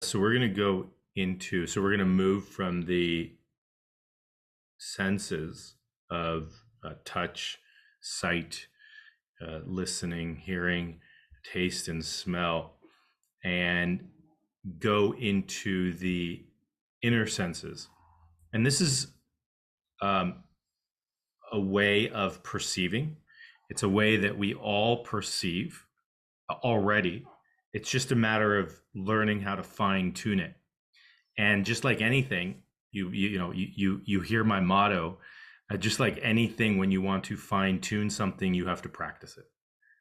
So we're going to go into, so we're going to move from the senses of touch, sight, listening, hearing, taste, and smell, and go into the inner senses. And this is a way of perceiving. It's a way that we all perceive already. It's just a matter of learning how to fine tune it. And just like anything, you hear my motto. Just like anything, when you want to fine tune something, you have to practice it,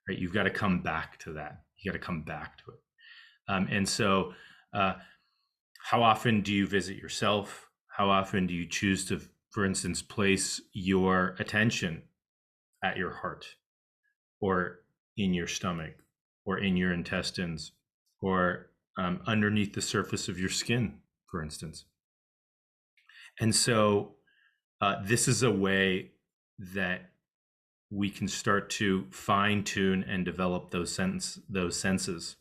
right? You've got to come back to that. You got to come back to it. And so, how often do you visit yourself? How often do you choose to, for instance, place your attention at your heart, or in your stomach, or in your intestines, or underneath the surface of your skin, for instance? And so this is a way that we can start to fine tune and develop those senses.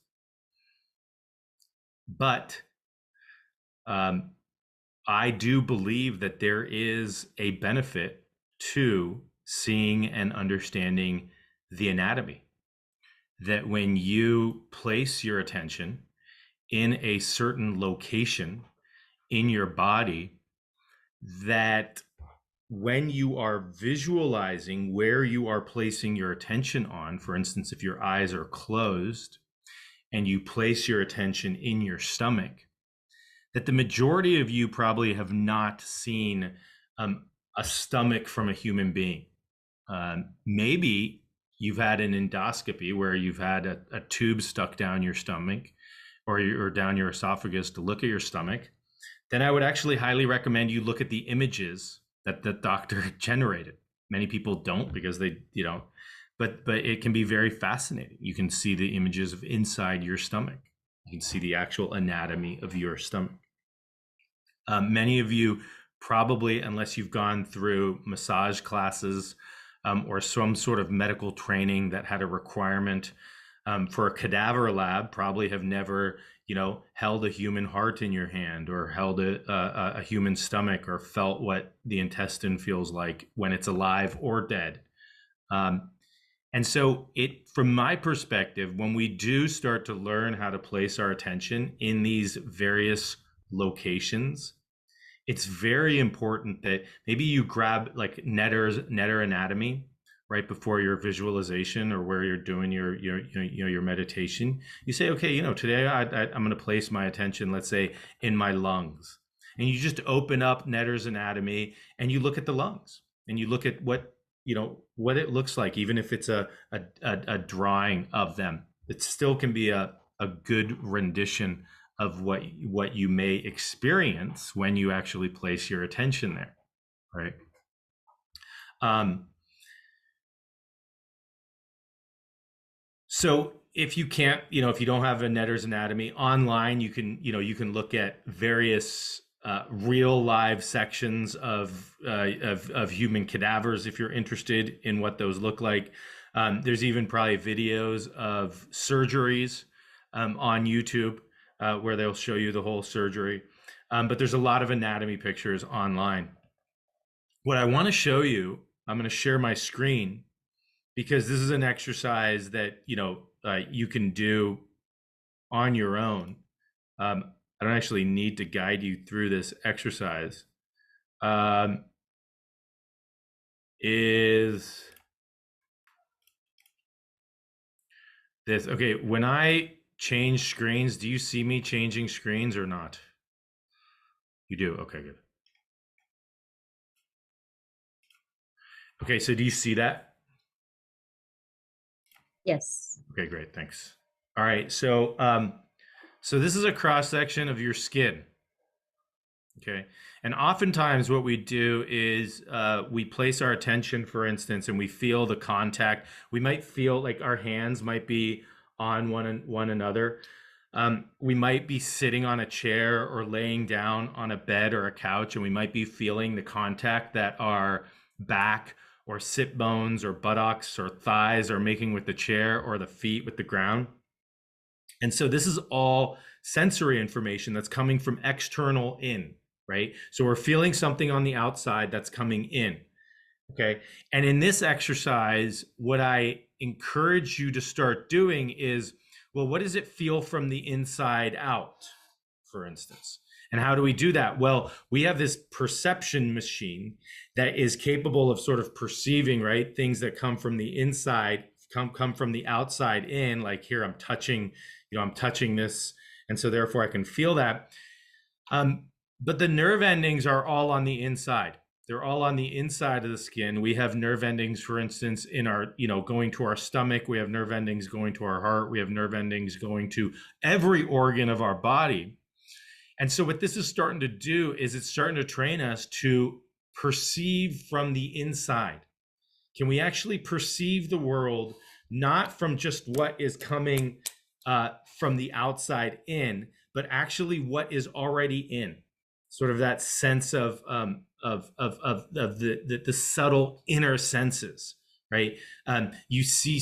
But I do believe that there is a benefit to seeing and understanding the anatomy. That when you place your attention in a certain location in your body, that when you are visualizing where you are placing your attention on, for instance, if your eyes are closed and you place your attention in your stomach, that the majority of you probably have not seen a stomach from a human being. Maybe you've had an endoscopy where you've had a tube stuck down your stomach or down your esophagus to look at your stomach. Then I would actually highly recommend you look at the images that the doctor generated. Many people don't because they, but it can be very fascinating. You can see the images of inside your stomach. You can see the actual anatomy of your stomach. Many of you probably, unless you've gone through massage classes or some sort of medical training that had a requirement for a cadaver lab, probably have never, held a human heart in your hand, or held a human stomach, or felt what the intestine feels like when it's alive or dead. And so from my perspective, when we do start to learn how to place our attention in these various locations, it's very important that maybe you grab like Netter anatomy right before your visualization, or where you're doing your meditation. You say, okay, today I'm going to place my attention, let's say, in my lungs, and you just open up Netter's anatomy and you look at the lungs and you look at what it looks like, even if it's a drawing of them. It still can be a good rendition of what you may experience when you actually place your attention there, right? So if you can't, if you don't have a Netter's anatomy online, you can look at various real live sections of human cadavers if you're interested in what those look like. There's even probably videos of surgeries on YouTube where they'll show you the whole surgery. But there's a lot of anatomy pictures online. What I want to show you, I'm going to share my screen, because this is an exercise that you can do on your own. I don't actually need to guide you through this exercise. Is this okay? When I change screens, do you see me changing screens or not? You do? Okay, good. Okay, so do you see that? Yes. Okay, great, thanks. All right, so so this is a cross section of your skin. Okay, and oftentimes what we do is we place our attention, for instance, and we feel the contact. We might feel like our hands might be on one another. We might be sitting on a chair or laying down on a bed or a couch, and we might be feeling the contact that our back or sit bones or buttocks or thighs are making with the chair, or the feet with the ground. And so this is all sensory information that's coming from external in, right? So we're feeling something on the outside that's coming in. Okay. And in this exercise, what I encourage you to start doing is, well, what does it feel from the inside out, for instance? And how do we do that? Well, we have this perception machine that is capable of sort of perceiving, right? Things that come from the inside, come from the outside in, like here I'm touching, I'm touching this. And so therefore I can feel that. But the nerve endings are all on the inside. They're all on the inside of the skin. We have nerve endings, for instance, in our, going to our stomach. We have nerve endings going to our heart. We have nerve endings going to every organ of our body. And so what this is starting to do is it's starting to train us to perceive from the inside. Can we actually perceive the world not from just what is coming from the outside in, but actually what is already in? Sort of that sense of the subtle inner senses, right? You see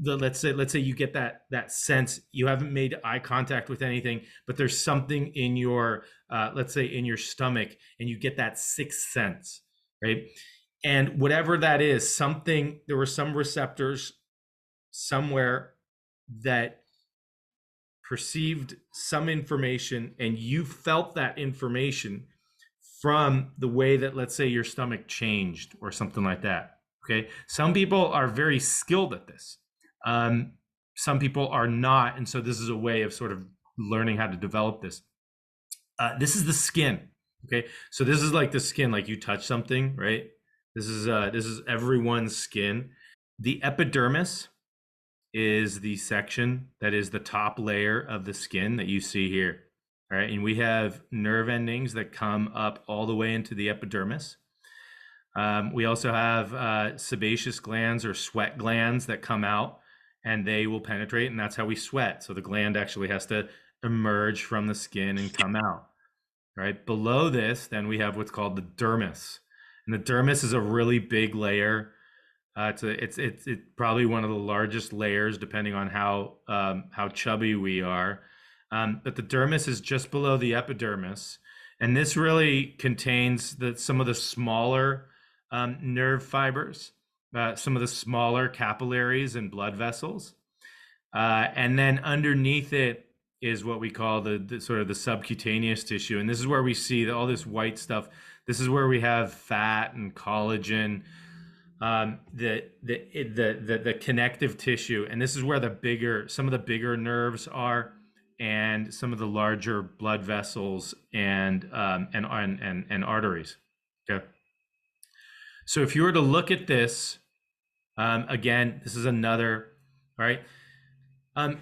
let's say you get that sense. You haven't made eye contact with anything, but there's something in your let's say in your stomach, and you get that sixth sense, right? And whatever that is, there were some receptors somewhere that perceived some information, and you felt that information from the way that, let's say, your stomach changed or something like that. Okay. Some people are very skilled at this. Some people are not. And so this is a way of sort of learning how to develop this. This is the skin. Okay. So this is like the skin, like you touch something, right? This is everyone's skin. The epidermis is the section that is the top layer of the skin that you see here. All right, and we have nerve endings that come up all the way into the epidermis. We also have sebaceous glands or sweat glands that come out, and they will penetrate, and that's how we sweat. So the gland actually has to emerge from the skin and come out. Right below this, then we have what's called the dermis, and the dermis is a really big layer. It's probably one of the largest layers, depending on how chubby we are. But the dermis is just below the epidermis, and this really contains some of the smaller nerve fibers, some of the smaller capillaries and blood vessels, and then underneath it is what we call the sort of the subcutaneous tissue, and this is where we see all this white stuff. This is where we have fat and collagen. The connective tissue, and this is where some of the bigger nerves are, and some of the larger blood vessels and arteries. Okay. So if you were to look at this, again, this is another, all right.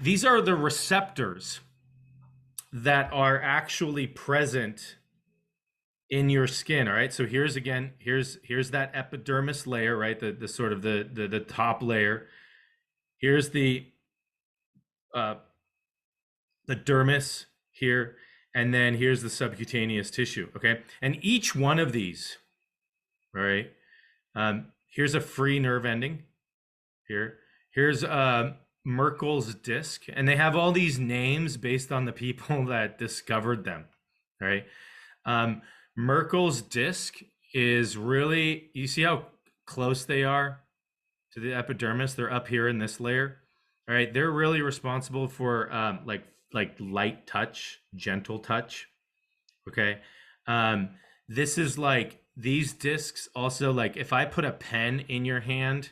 These are the receptors that are actually present in your skin. All right. So here's that epidermis layer, right? The sort of the top layer. Here's the dermis here, and then here's the subcutaneous tissue. Okay. And each one of these, all right. Here's a free nerve ending here. Here's Merkel's disc, and they have all these names based on the people that discovered them. Right. Merkel's disc is really, you see how close they are to the epidermis? They're up here in this layer. All right. They're really responsible for like light touch, gentle touch. Okay. This is like these discs also, like if I put a pen in your hand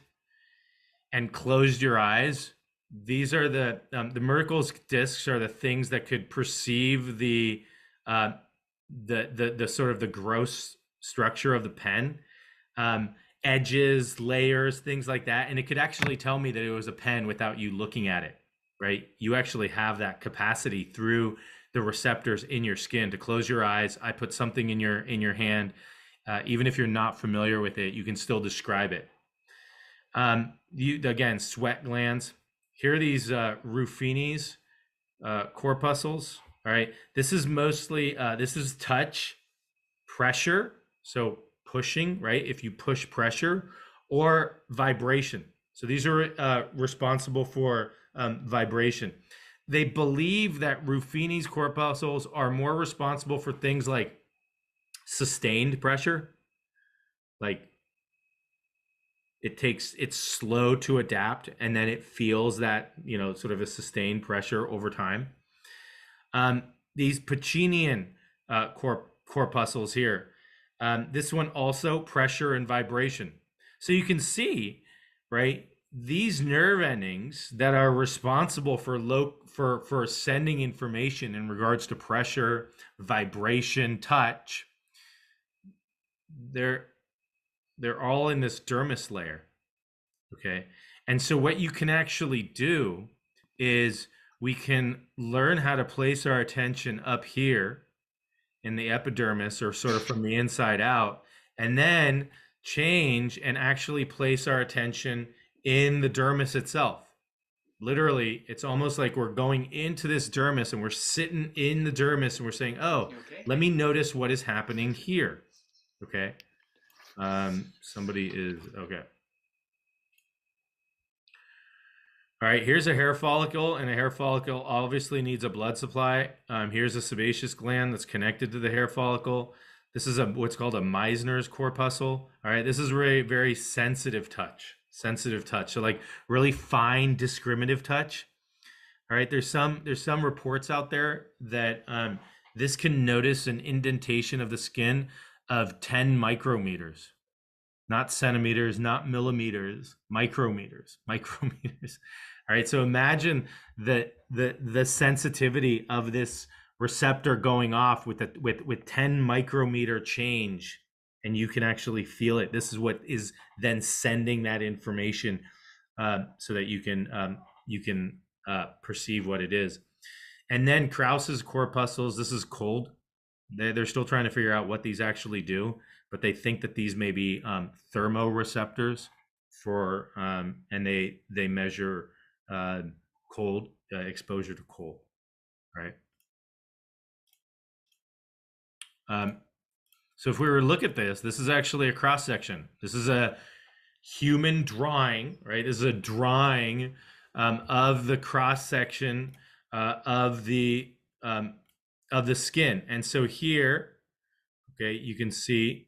and closed your eyes, these are the Merkel's discs are the things that could perceive the sort of the gross structure of the pen, edges, layers, things like that. And it could actually tell me that it was a pen without you looking at it, right? You actually have that capacity through the receptors in your skin to close your eyes. I put something in your hand. Even if you're not familiar with it, you can still describe it. Again, sweat glands. Here are these Ruffini's corpuscles. All right, this is mostly this is touch, pressure, so pushing, right? If you push pressure, or vibration. So these are responsible for vibration. they believe that Ruffini's corpuscles are more responsible for things like sustained pressure, like it's slow to adapt, and then it feels that, sort of a sustained pressure over time. These Pacinian corpuscles here, this one also pressure and vibration. So you can see, right, these nerve endings that are responsible for sending information in regards to pressure, vibration, touch, they're all in this dermis layer. Okay. And so what you can actually do is we can learn how to place our attention up here in the epidermis, or sort of from the inside out, and then change and actually place our attention in the dermis itself. Literally, it's almost like we're going into this dermis and we're sitting in the dermis and we're saying, oh, okay? Let me notice what is happening here. Okay. Somebody is okay. All right, here's a hair follicle, and a hair follicle obviously needs a blood supply. Here's a sebaceous gland that's connected to the hair follicle. This is what's called a Meissner's corpuscle. All right, this is very, very sensitive touch. So like really fine discriminative touch. All right, there's some reports out there that this can notice an indentation of the skin of 10 micrometers. Not centimeters, not millimeters, micrometers. All right. So imagine the sensitivity of this receptor going off with 10 micrometer change, and you can actually feel it. This is what is then sending that information, so that you can perceive what it is. And then Krauss's corpuscles. This is cold. They're still trying to figure out what these actually do, but they think that these may be thermoreceptors for, and they measure cold, exposure to cold, right? So if we were to look at this, this is actually a cross section. This is a human drawing, right? This is a drawing of the cross section of the skin. And so here, okay, you can see,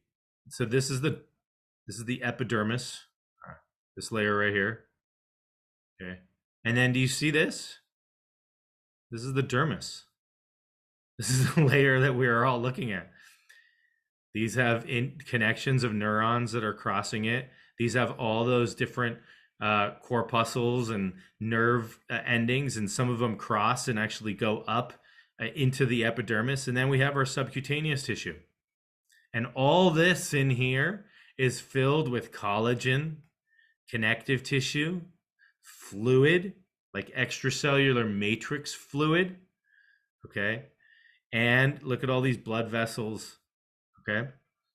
so this is the epidermis, this layer right here. Okay. And then do you see this? This is the dermis. This is the layer that we are all looking at. These have connections of neurons that are crossing it. These have all those different corpuscles and nerve endings, and some of them cross and actually go up into the epidermis. And then we have our subcutaneous tissue. And all this in here is filled with collagen, connective tissue, fluid, like extracellular matrix fluid, okay? And look at all these blood vessels, okay?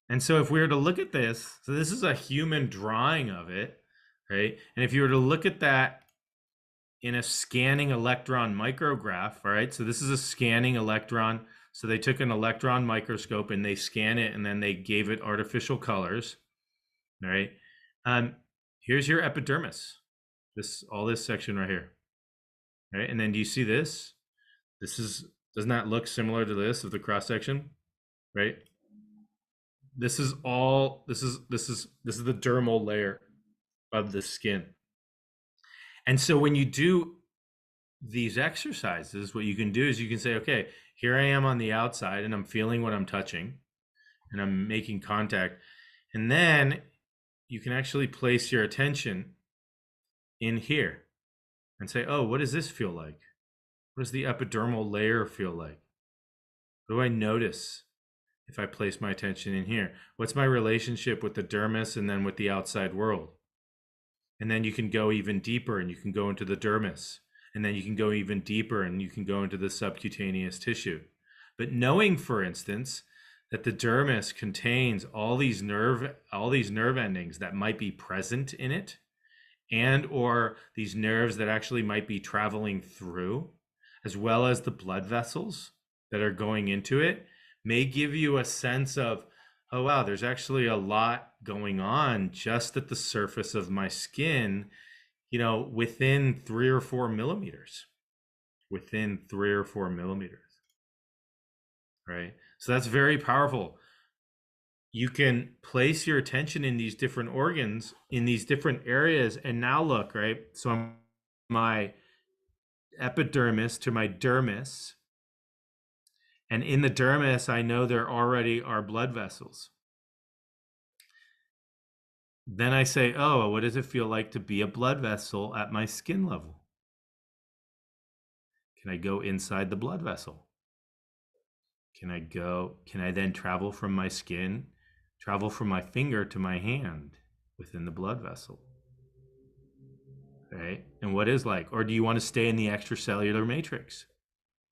And so if we were to look at this, so this is a human drawing of it, right? And if you were to look at that in a scanning electron micrograph, all right? So this is a scanning electron. So they took an electron microscope and they scan it, and then they gave it artificial colors, all right? Here's your epidermis, all this section right here, right? And then do you see this? Doesn't that look similar to this of the cross section, right? This is the dermal layer of the skin. And so when you do these exercises, what you can do is you can say, okay, here I am on the outside and I'm feeling what I'm touching and I'm making contact. And then you can actually place your attention in here and say, oh, what does this feel like? What does the epidermal layer feel like? What do I notice if I place my attention in here? What's my relationship with the dermis and then with the outside world? And then you can go even deeper and you can go into the dermis. And then you can go even deeper and you can go into the subcutaneous tissue. But knowing, for instance, that the dermis contains all these nerve endings that might be present in it, and or these nerves that actually might be traveling through, as well as the blood vessels that are going into it, may give you a sense of, oh wow, there's actually a lot going on just at the surface of my skin, within 3 or 4 millimeters. within 3 or 4 millimeters, right? So that's very powerful. You can place your attention in these different organs, in these different areas. And now look, right? So I'm my epidermis to my dermis. And in the dermis, I know there already are blood vessels. Then I say, oh, what does it feel like to be a blood vessel at my skin level? Can I go inside the blood vessel? Can I then travel from my skin, travel from my finger to my hand within the blood vessel? Right? And what is like? Or do you want to stay in the extracellular matrix?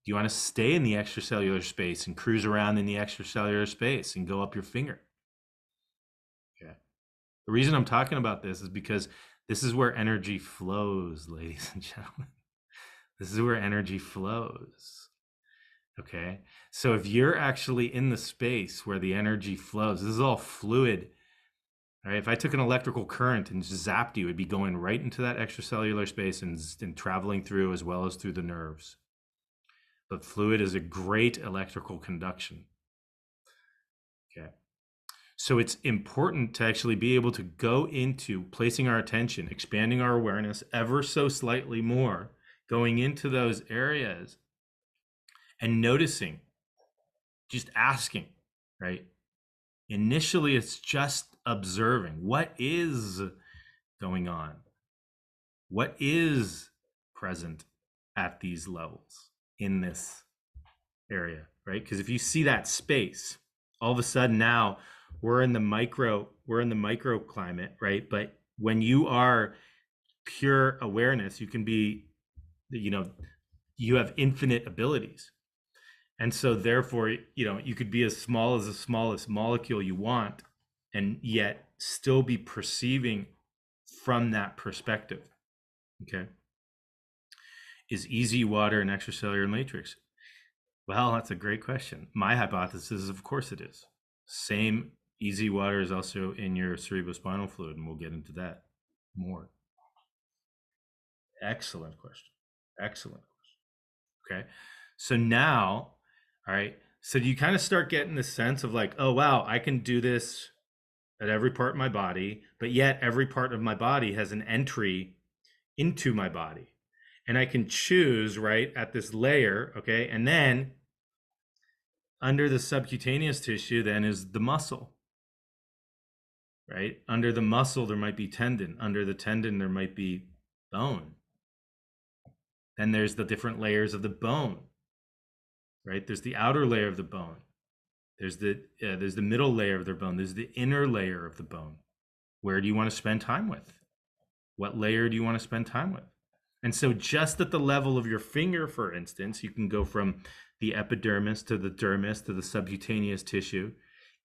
Do you want to stay in the extracellular space and cruise around in the extracellular space and go up your finger? Okay. The reason I'm talking about this is because this is where energy flows, ladies and gentlemen. This is where energy flows. Okay. So if you're actually in the space where the energy flows, this is all fluid. All right. If I took an electrical current and just zapped you, it'd be going right into that extracellular space and traveling through as well as through the nerves. But fluid is a great electrical conduction. Okay. So it's important to actually be able to go into placing our attention, expanding our awareness ever so slightly more, going into those areas and noticing, just asking, right? Initially, it's just observing what is going on, what is present at these levels in this area, right? Because if you see that space, all of a sudden now we're in the microclimate, right? But when you are pure awareness, you can be, you have infinite abilities. And so therefore, you could be as small as the smallest molecule you want and yet still be perceiving from that perspective. Okay. Is easy water an extracellular matrix? Well, that's a great question. My hypothesis is, of course it is. Same easy water is also in your cerebrospinal fluid, and we'll get into that more. Excellent question. Excellent question. Okay. So now, all right, so you kind of start getting this sense of like, oh, wow, I can do this at every part of my body, but yet every part of my body has an entry into my body. And I can choose, right, at this layer, okay, and then under the subcutaneous tissue then is the muscle, right? Under the muscle, there might be tendon. Under the tendon, there might be bone. Then there's the different layers of the bone, right? There's the outer layer of the bone. There's the middle layer of the bone. There's the inner layer of the bone. Where do you want to spend time with? What layer do you want to spend time with? And so just at the level of your finger, for instance, you can go from the epidermis to the dermis to the subcutaneous tissue.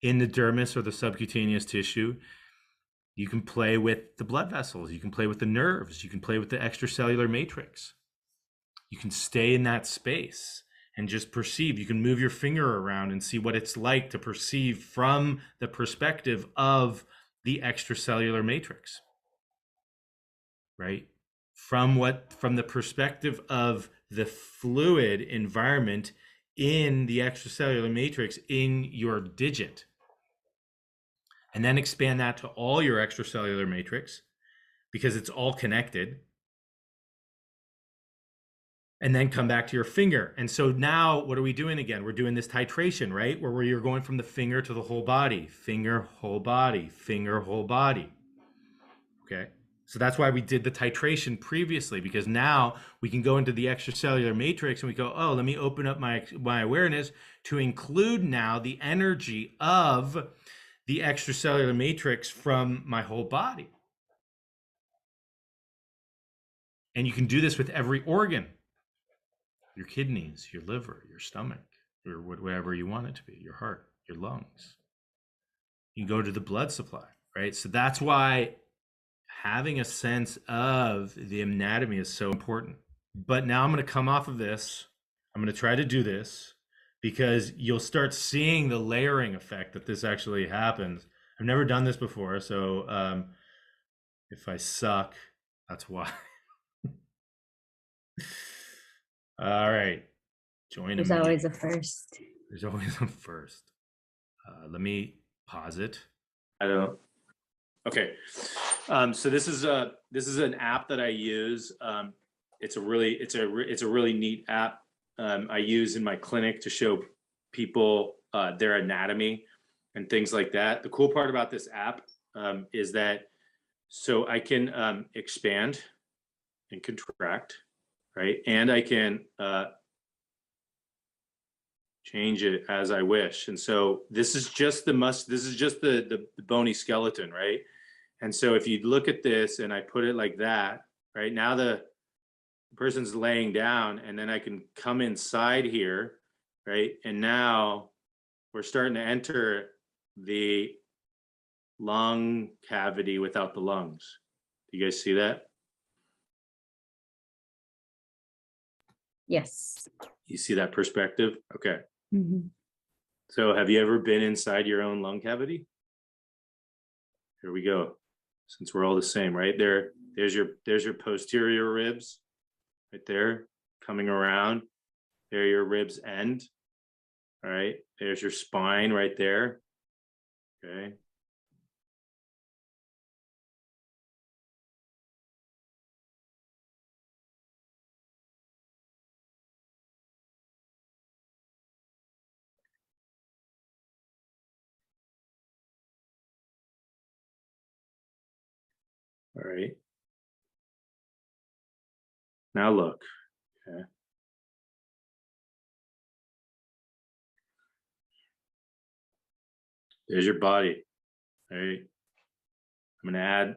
In the dermis or the subcutaneous tissue, you can play with the blood vessels. You can play with the nerves. You can play with the extracellular matrix. You can stay in that space and just perceive. You can move your finger around and see what it's like to perceive from the perspective of the extracellular matrix, right? From the perspective of the fluid environment in the extracellular matrix in your digit. And then expand that to all your extracellular matrix because it's all connected. And then come back to your finger. And so now what are we doing again? We're doing this titration, right? Where you're going from the finger to the whole body, finger, whole body, finger, whole body. Okay. So that's why we did the titration previously, because now we can go into the extracellular matrix and we go, oh, let me open up my awareness to include now the energy of the extracellular matrix from my whole body. And you can do this with every organ. Your kidneys, your liver, your stomach, or whatever you want it to be, your heart, your lungs. You go to the blood supply, right? So that's why having a sense of the anatomy is so important. But now I'm going to come off of this. I'm going to try to do this because you'll start seeing the layering effect that this actually happens. I've never done this before, so if I suck, that's why. All right. Join a There's meeting. always a first. There's always a first. Let me pause it. I don't. Okay. So this is an app that I use. It's a really neat app I use in my clinic to show people their anatomy and things like that. The cool part about this app is that so I can expand and contract, right? And I can change it as I wish. And so this is just the bony skeleton, right? And so if you look at this and I put it like that, right now the person's laying down, and then I can come inside here, right? And now we're starting to enter the lung cavity without the lungs. Do you guys see that? Yes. You see that perspective? Okay. Mm-hmm. So have you ever been inside your own lung cavity? Here we go. Since we're all the same, right? There's your posterior ribs right there coming around. There your ribs end. All right. There's your spine right there. Okay. All right. Now look. Okay. There's your body. All right. I'm going to add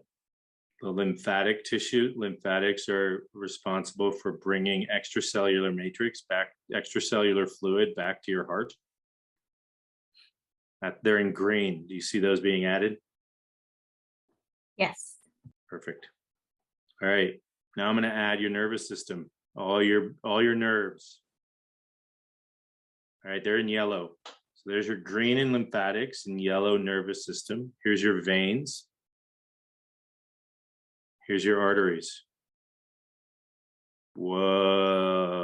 the lymphatic tissue. Lymphatics are responsible for bringing extracellular matrix back, extracellular fluid back to your heart. They're in green. Do you see those being added? Yes. Perfect. All right. Now I'm going to add your nervous system, all your nerves. All right, they're in yellow. So there's your green and lymphatics and yellow nervous system. Here's your veins. Here's your arteries. Whoa.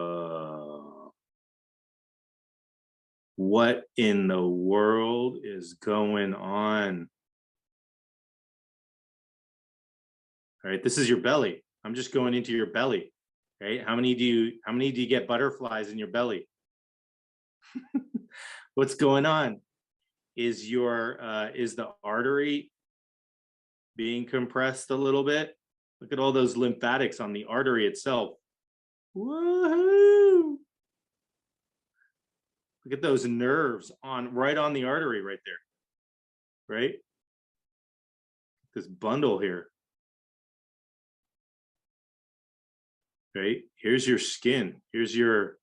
What in the world is going on? All right, this is your belly. I'm just going into your belly. Right? How many do you get butterflies in your belly? What's going on? Is the artery being compressed a little bit? Look at all those lymphatics on the artery itself. Woohoo! Look at those nerves right on the artery right there. Right? This bundle here. Right? Here's your skin. Here's your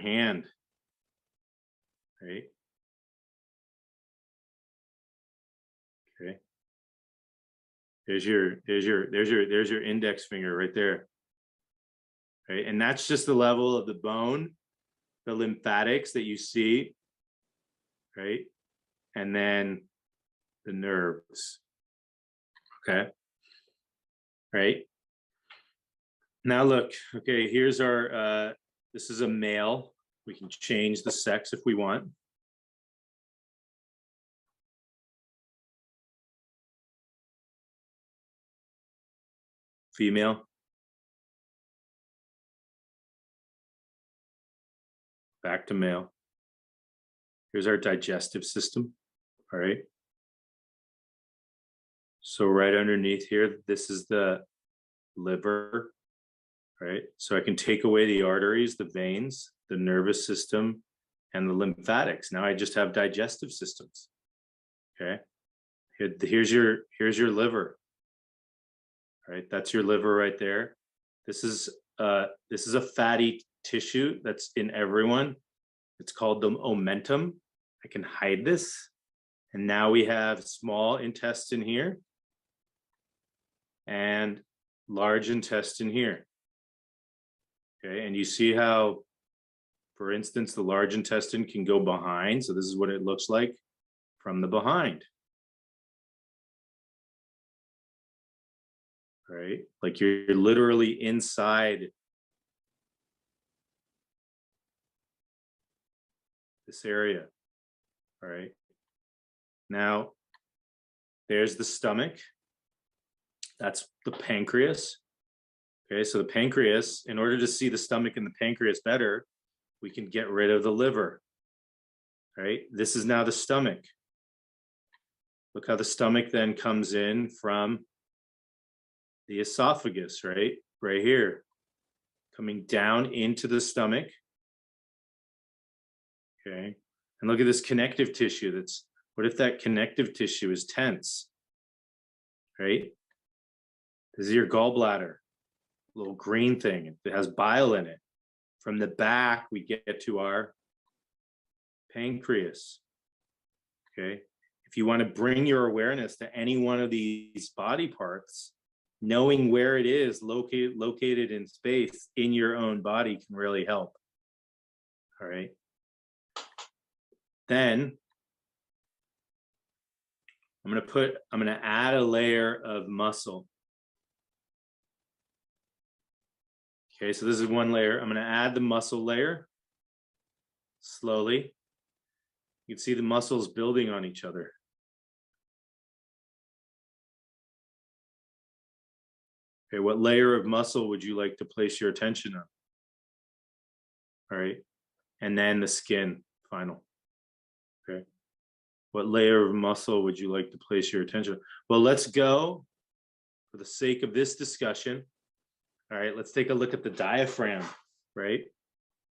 hand. Right? Okay. There's your index finger right there. Right? And that's just the level of the bone, the lymphatics that you see, right? And then the nerves. Okay. Right. Now look, okay, here's our this is a male. We can change the sex if we want. Female. Back to male. Here's our digestive system. All right. So right underneath here, this is the liver, right? So I can take away the arteries, the veins, the nervous system, and the lymphatics. Now I just have digestive systems. Okay. Here's your liver. All right. That's your liver right there. This is a fatty tissue that's in everyone. It's called the omentum. I can hide this. And now we have small intestine here and large intestine here. Okay, and you see how, for instance, the large intestine can go behind. So this is what it looks like from the behind. Right? Like you're literally inside. You're literally inside the intestine. Right? You're literally inside the intestine. Right? And then the small intestine can go behind. So this is what it looks like from the behind. Right? Like you're literally inside. Right? Like you're literally inside the intestine. Right? And then the small intestine can go behind. So this is what it looks like from the behind. Right? Like you're literally inside this area. All right. Now, there's the stomach. That's the pancreas. Okay, so the pancreas, in order to see the stomach and the pancreas better, we can get rid of the liver. All right, this is now the stomach. Look how the stomach then comes in from the esophagus, right? Right here, coming down into the stomach. Okay, and look at this connective tissue. What if that connective tissue is tense, right? This is your gallbladder, little green thing. It has bile in it. From the back, we get to our pancreas. Okay. If you want to bring your awareness to any one of these body parts, knowing where it is located in space in your own body can really help. All right. Then I'm going to add a layer of muscle. Okay, so this is one layer. I'm going to add the muscle layer slowly. You can see the muscles building on each other. Okay, what layer of muscle would you like to place your attention on? All right, and then the skin, final. Okay, what layer of muscle would you like to place your attention on? Well, let's go, for the sake of this discussion. All right, let's take a look at the diaphragm, right?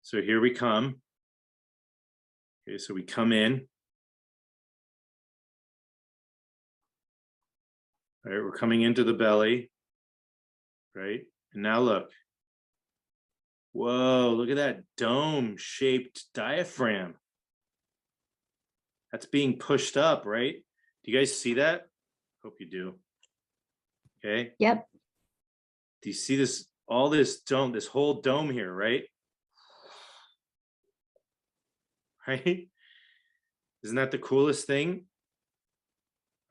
So here we come. Okay, so we come in. All right, we're coming into the belly, right? And now look. Whoa, look at that dome-shaped diaphragm. That's being pushed up, right? Do you guys see that? Hope you do. Okay. Yep. Do you see this, all this dome, this whole dome here, right? Right? Isn't that the coolest thing?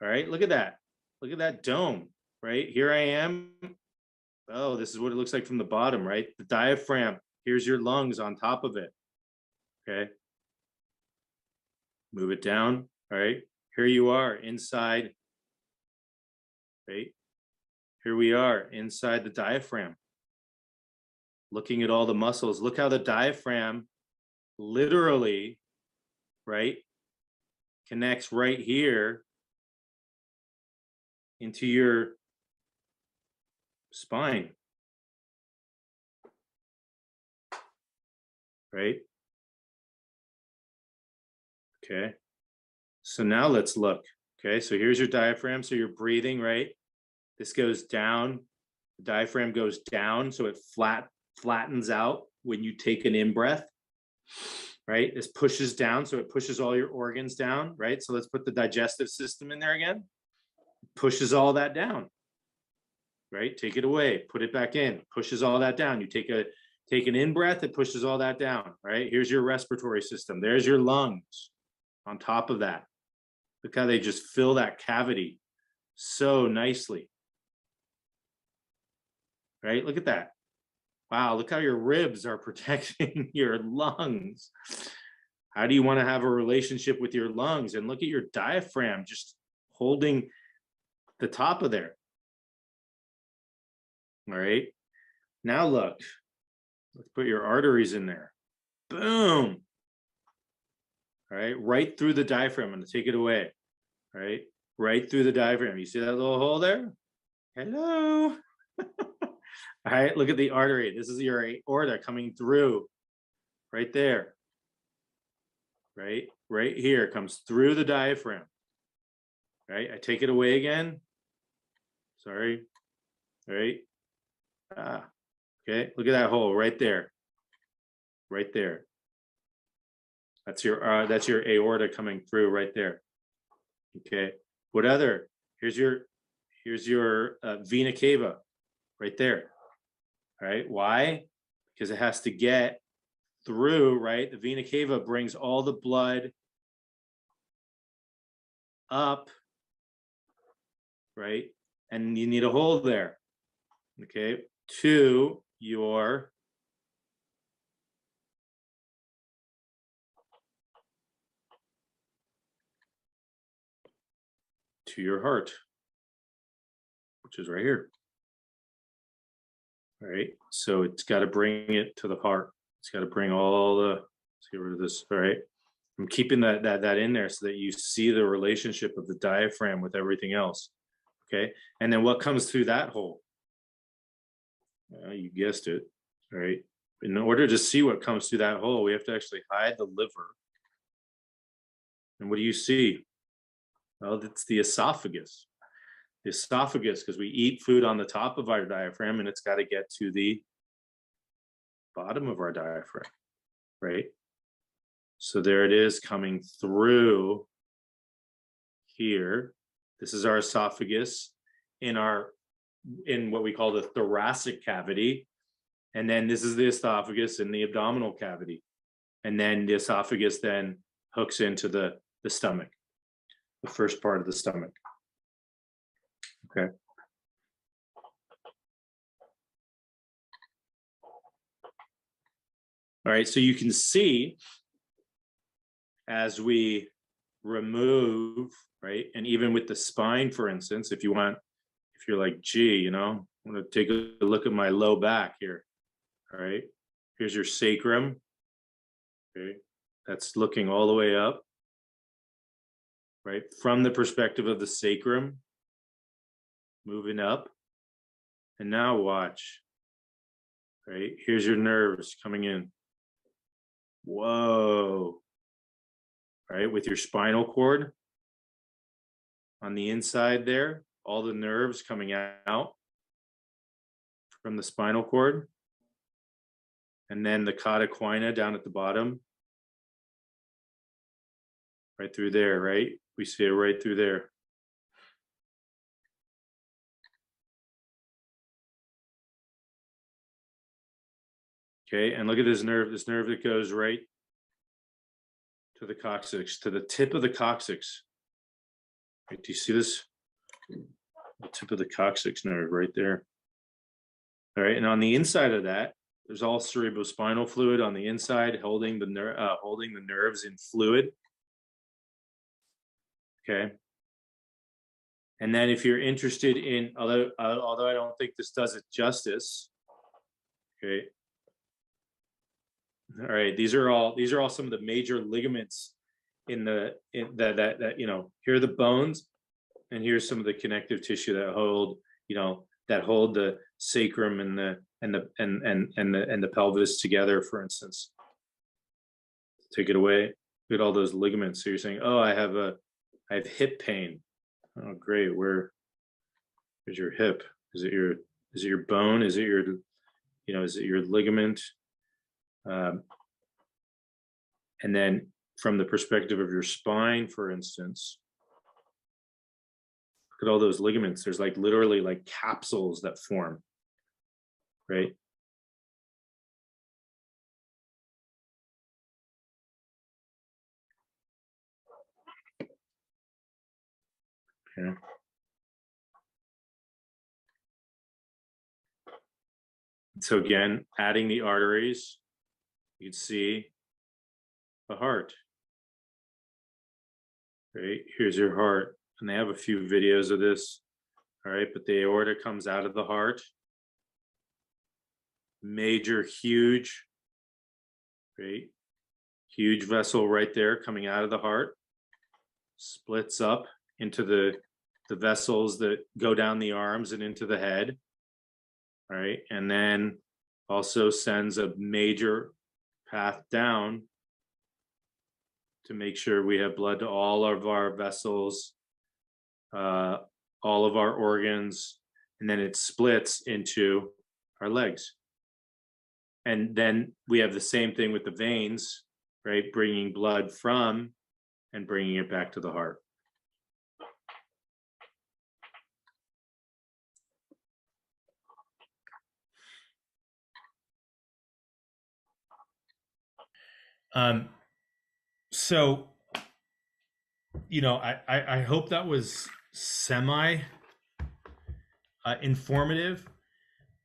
All right, look at that. Look at that dome, right? Here I am. Oh, this is what it looks like from the bottom, right? The diaphragm. Here's your lungs on top of it. Okay. Move it down. All right. Here you are inside. Right? Here we are inside the diaphragm. Looking at all the muscles. Look how the diaphragm literally, right, connects right here into your spine. Right? Okay. So now let's look. Okay, so here's your diaphragm. So you're breathing, right? This goes down. The diaphragm goes down, so it flattens out when you take an in-breath, right? This pushes down, so it pushes all your organs down, right? So let's put the digestive system in there again. Pushes all that down, right? Take it away, put it back in, pushes all that down. You take an in-breath, it pushes all that down, right? Here's your respiratory system. There's your lungs on top of that. Look how they just fill that cavity so nicely. Right? Look at that. Wow, look how your ribs are protecting your lungs. How do you want to have a relationship with your lungs? And look at your diaphragm just holding the top of there. All right. Now look, let's put your arteries in there. Boom. All right, right through the diaphragm. I'm going to take it away. All right, right through the diaphragm. You see that little hole there? Hello. All right, look at the artery. This is your aorta coming through right there. Right here, comes through the diaphragm. Right, I take it away again. Sorry. All right. Okay, look at that hole right there. Right there. That's your aorta coming through right there. Okay. What other? Here's your vena cava right there. All right. Why? Because it has to get through, right? The vena cava brings all the blood up, right? And you need a hole there. Okay. To your to your heart, which is right here. All right. So it's got to bring it to the heart. It's got to bring all the, let's get rid of this. All right. I'm keeping that in there so that you see the relationship of the diaphragm with everything else. Okay. And then what comes through that hole? You guessed it. All right. In order to see what comes through that hole, we have to actually hide the liver. And what do you see? Well, it's the esophagus. The esophagus, because we eat food on the top of our diaphragm and it's got to get to the bottom of our diaphragm, right? So there it is coming through here. This is our esophagus in what we call the thoracic cavity. And then this is the esophagus in the abdominal cavity. And then the esophagus then hooks into the stomach, the first part of the stomach. Okay. All right, so you can see as we remove, right, and even with the spine, for instance, if you're like, gee, you know, I'm gonna take a look at my low back here. All right, here's your sacrum. Okay, that's looking all the way up, right, from the perspective of the sacrum, moving up. And now watch, right, here's your nerves coming in. Whoa. Right, with your spinal cord on the inside there, all the nerves coming out from the spinal cord. And then the cauda equina down at the bottom. Right through there, right? We see it right through there. Okay, and look at this nerve that goes right to the coccyx, to the tip of the coccyx. Right, do you see this? The tip of the coccyx nerve right there. All right, and on the inside of that, there's all cerebrospinal fluid on the inside, holding the nerves in fluid. Okay. And then if you're interested in, although I don't think this does it justice, okay. All right, these are all some of the major ligaments that you know, here are the bones, and here's some of the connective tissue that hold, you know, that hold the sacrum and the pelvis together, for instance. Take it away. Look at all those ligaments. So you're saying, oh, I have hip pain. Oh, great. Where's your hip? Is it your bone? Is it your ligament? And then from the perspective of your spine, for instance, look at all those ligaments. There's like literally like capsules that form, right? Okay. So again, adding the arteries, you can see the heart. Right, here's your heart. And they have a few videos of this. All right, but the aorta comes out of the heart. Major, huge, right? Huge vessel right there coming out of the heart. Splits up into the vessels that go down the arms and into the head. All right, and then also sends a major path down to make sure we have blood to all of our vessels, all of our organs, and then it splits into our legs. And then we have the same thing with the veins, right? Bringing blood from and bringing it back to the heart. So, you know, I hope that was semi informative.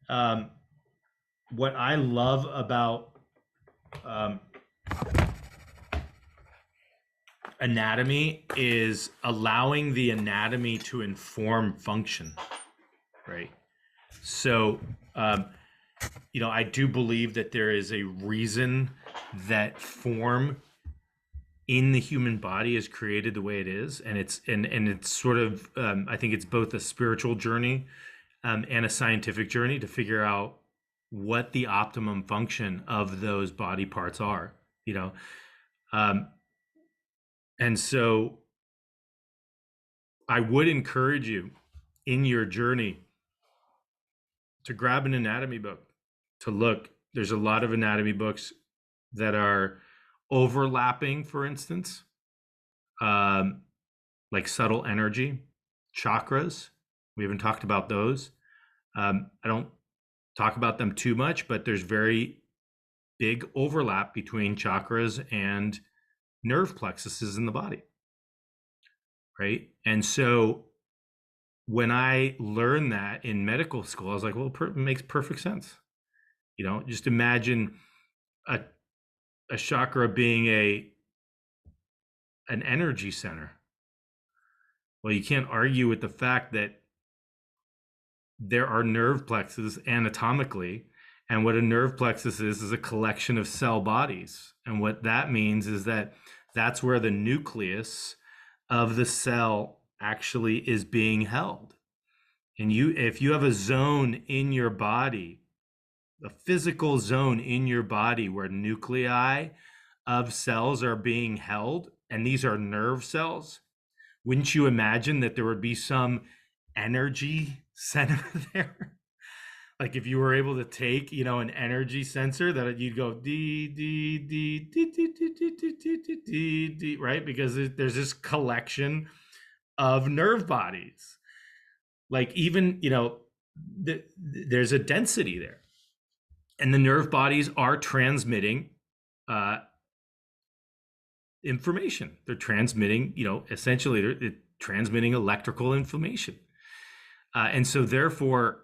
What I love about anatomy is allowing the anatomy to inform function, right? So, I do believe that there is a reason that form in the human body is created the way it is, and it's sort of I think it's both a spiritual journey and a scientific journey to figure out what the optimum function of those body parts are. You know, um, and so I would encourage you in your journey to grab an anatomy book to look. There's a lot of anatomy books that are overlapping, for instance, um, like subtle energy, chakras. We haven't talked about those. I don't talk about them too much, but there's very big overlap between chakras and nerve plexuses in the body, right? And so when I learned that in medical school, I was like, well, it makes perfect sense. Just imagine a, a chakra being an energy center. Well, you can't argue with the fact that there are nerve plexes anatomically, and what a nerve plexus is a collection of cell bodies. And what that means is that that's where the nucleus of the cell actually is being held. And if you have a zone in your body, a physical zone in your body where nuclei of cells are being held, and these are nerve cells, wouldn't you imagine that there would be some energy center there? Like if you were able to take, an energy sensor that you'd go d d d d d d d d d d d, right? Because there's this collection of nerve bodies. Like even, there's a density there, and the nerve bodies are transmitting information. They're transmitting, essentially they're transmitting electrical information. And so therefore,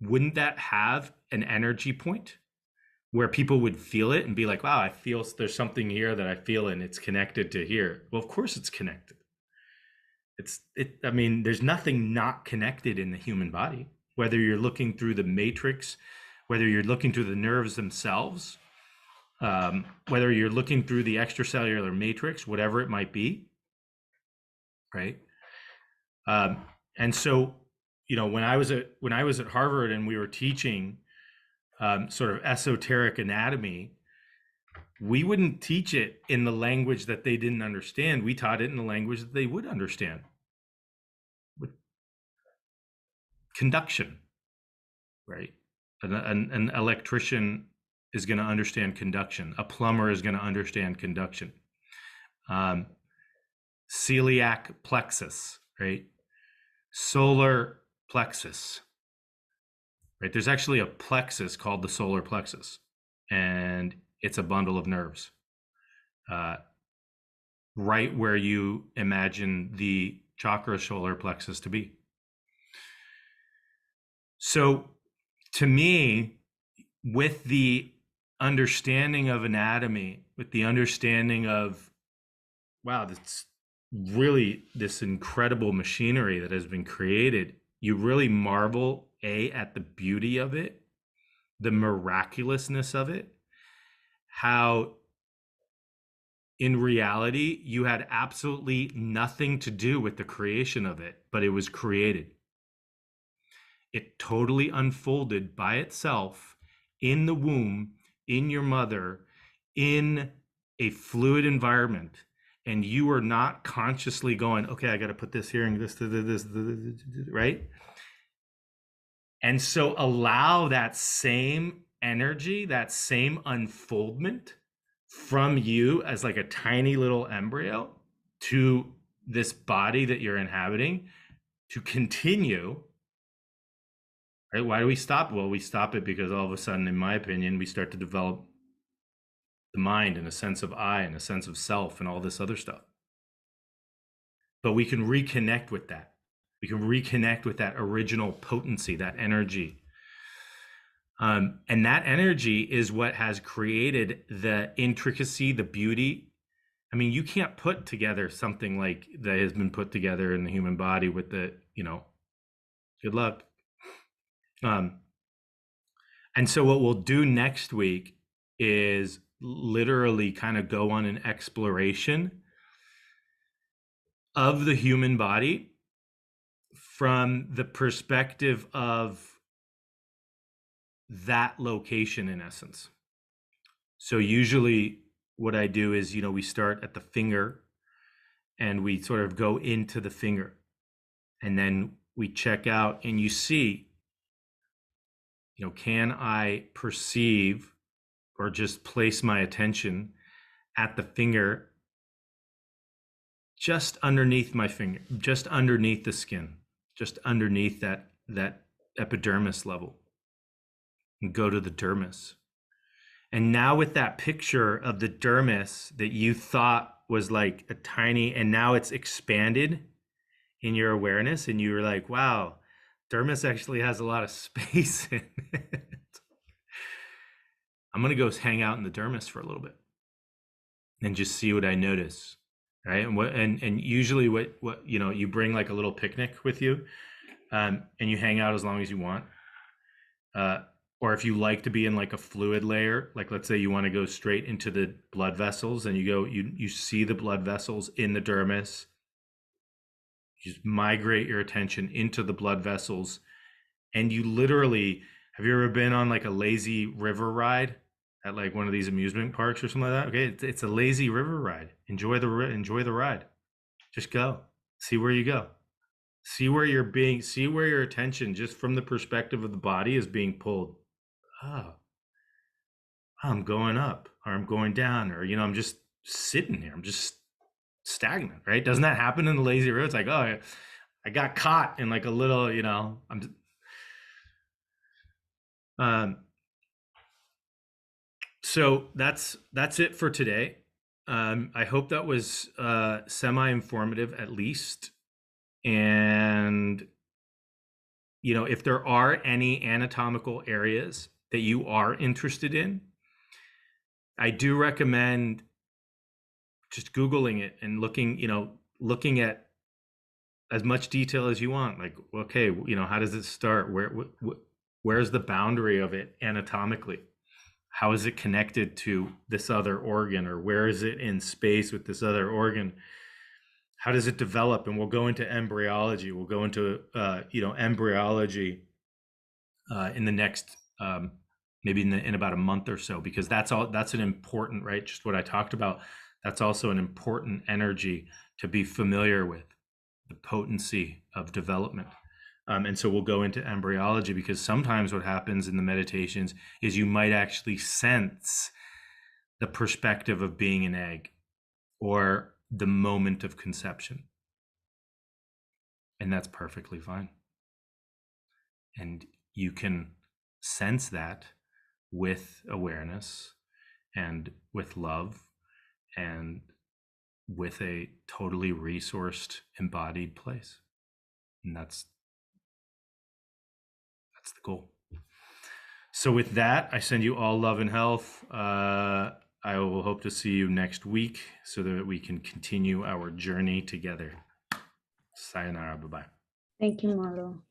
wouldn't that have an energy point where people would feel it and be like, wow, I feel there's something here that I feel and it's connected to here. Well, of course it's connected. I mean, there's nothing not connected in the human body, whether you're looking through the matrix, whether you're looking through the nerves themselves, whether you're looking through the extracellular matrix, whatever it might be, right? And so, when I was at Harvard and we were teaching sort of esoteric anatomy, we wouldn't teach it in the language that they didn't understand. We taught it in the language that they would understand. With conduction, right? An electrician is going to understand conduction. A plumber is going to understand conduction. Celiac plexus, right? Solar plexus, right? There's actually a plexus called the solar plexus, and it's a bundle of nerves, right where you imagine the chakra solar plexus to be. So to me, with the understanding of anatomy, with the understanding of, wow, that's really this incredible machinery that has been created, you really marvel, at the beauty of it, the miraculousness of it, how in reality, you had absolutely nothing to do with the creation of it, but it was created. It totally unfolded by itself in the womb, in your mother, in a fluid environment. And you are not consciously going, okay, I got to put this here and this, right? And so allow that same energy, that same unfoldment from you as like a tiny little embryo to this body that you're inhabiting to continue, right? Why do we stop? Well, we stop it because all of a sudden, in my opinion, we start to develop the mind and a sense of I and a sense of self and all this other stuff. But we can reconnect with that. We can reconnect with that original potency, that energy. And that energy is what has created the intricacy, the beauty, I mean, you can't put together something like that has been put together in the human body with the, good luck. Um, and so what we'll do next week is literally kind of go on an exploration of the human body from the perspective of that location, in essence. So usually what I do is, we start at the finger and we sort of go into the finger, and then we check out and you see, can I perceive or just place my attention at the finger, just underneath my finger, just underneath the skin, just underneath that epidermis level, and go to the dermis. And now with that picture of the dermis that you thought was like a tiny, and now it's expanded in your awareness, and you were like, wow, dermis actually has a lot of space in it. I'm going to go hang out in the dermis for a little bit and just see what I notice. Right. And usually what, you bring like a little picnic with you, and you hang out as long as you want. Or if you like to be in like a fluid layer, like let's say you want to go straight into the blood vessels, and you see the blood vessels in the dermis, you just migrate your attention into the blood vessels, and you literally, have you ever been on like a lazy river ride at like one of these amusement parks or something like that? Okay, it's a lazy river ride. Enjoy the ride. Just go. See where you go. See where your attention, just from the perspective of the body, is being pulled. Oh, I'm going up, or I'm going down, or I'm just sitting here. I'm just stagnant, right? Doesn't that happen in the lazy river? It's like, oh, I got caught in like a little, so that's it for today. I hope that was semi-informative at least. And, if there are any anatomical areas that you are interested in, I do recommend just Googling it and looking at as much detail as you want. Like, okay, how does it start? Where's the boundary of it anatomically? How is it connected to this other organ, or where is it in space with this other organ? How does it develop? And we'll go into embryology. We'll go into embryology in the next maybe in about a month or so, because that's an important, right? Just what I talked about. That's also an important energy to be familiar with, the potency of development. And so we'll go into embryology, because sometimes what happens in the meditations is you might actually sense the perspective of being an egg, or the moment of conception. And that's perfectly fine. And you can sense that with awareness and with love and with a totally resourced, embodied place. And that's the goal. So with that, I send you all love and health. I will hope to see you next week so that we can continue our journey together. Sayonara. Bye-bye. Thank you, Mauro.